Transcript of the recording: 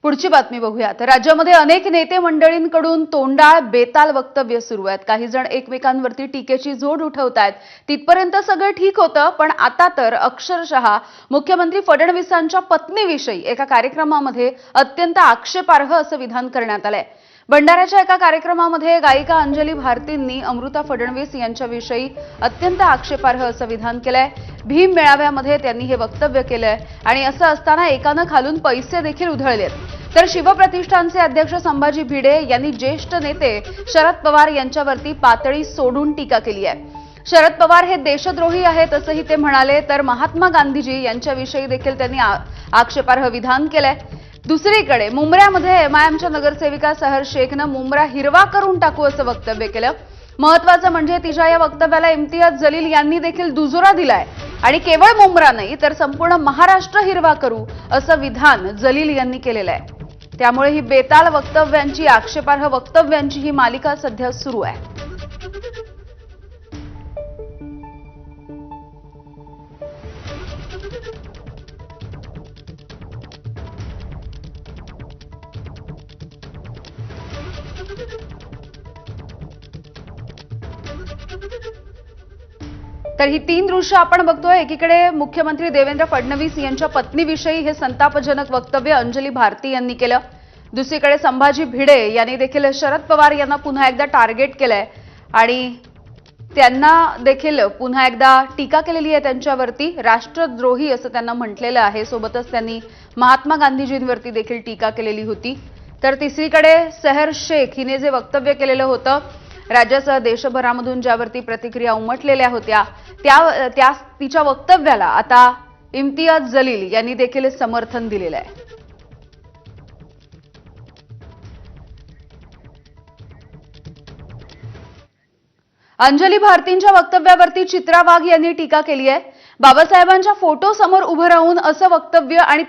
पुढची बातमी बघूयात। राज्यामध्ये अनेक नेते मंडळींकडून तोंडाळ बेताल वक्तव्य सुरू आहेत। काही जण एकमेकांवरती टीकेची झोड उठवतायत। तिथपर्यंत सगळं ठीक होतं, पण आता तर अक्षरशः मुख्यमंत्री फडणवीसांच्या पत्नीविषयी एका कार्यक्रमामध्ये अत्यंत आक्षेपार्ह असं विधान करण्यात आलंय। भंडाऱ्याच्या एका कार्यक्रमामध्ये गायिका अंजली भारतींनी अमृता फडणवीस यांच्याविषयी अत्यंत आक्षेपार्ह असं विधान केलंय। भीम मेळाव्यामध्ये त्यांनी हे वक्तव्य केलंय आणि असं असताना एकानं खालून पैसे देखील उधळलेत। तर शिवप्रतिष्ठानचे अध्यक्ष संभाजी भिडे यांनी ज्येष्ठ नेते शरद पवार यांच्यावरती पातळी सोडून टीका केली आहे। शरद पवार हे देशद्रोही आहेत असंही ते म्हणाले। तर महात्मा गांधीजी यांच्याविषयी देखील त्यांनी आक्षेपार्ह विधान केलंय। दुसरीकडे मुंब्र्यामध्ये एमआयएमच्या नगरसेविका सहर शेखनं मुंब्रा हिरवा करून टाकू असं वक्तव्य केलं। महत्त्वाचं म्हणजे तिच्या या वक्तव्याला इम्तियाज जलील यांनी देखील दुजोरा दिलाय आणि केवळ मुंब्रा नाही तर संपूर्ण महाराष्ट्र हिरवा करू असं विधान जलील यांनी केलेलं आहे। त्यामुळे ही बेताल वक्तव्यांची, आक्षेपार्ह वक्तव्यांची ही मालिका सध्या सुरू आहे। तर ही तीन दृश्य आपण बघतोय। एकीकडे मुख्यमंत्री देवेंद्र फडणवीस यांच्या पत्नीविषयी हे संतापजनक वक्तव्य अंजली भारती यांनी केलं। दुसरीकडे संभाजी भिडे यांनी देखील शरद पवार यांना पुन्हा एकदा टार्गेट केलंय आणि त्यांना देखील पुन्हा एकदा टीका केलेली आहे। त्यांच्यावरती राष्ट्रद्रोही असं त्यांना म्हटलेलं आहे। सोबतच त्यांनी महात्मा गांधीजींवरती देखील टीका केलेली होती। तर तिसरीकडे सहर शेख हिने जे वक्तव्य केलेलं होतं, राज्यासह देशभरामधून ज्यावरती प्रतिक्रिया उमटलेल्या होत्या, त्या तिच्या वक्तव्याला आता इम्तियाज जलील यांनी देखील समर्थन दिलेलं आहे। अंजली भारतींच्या वक्तव्यावरती चित्रा वाघ यांनी टीका केली आहे। बाबासाहेबांच्या फोटो समोर उभं राहून असं वक्तव्य आणि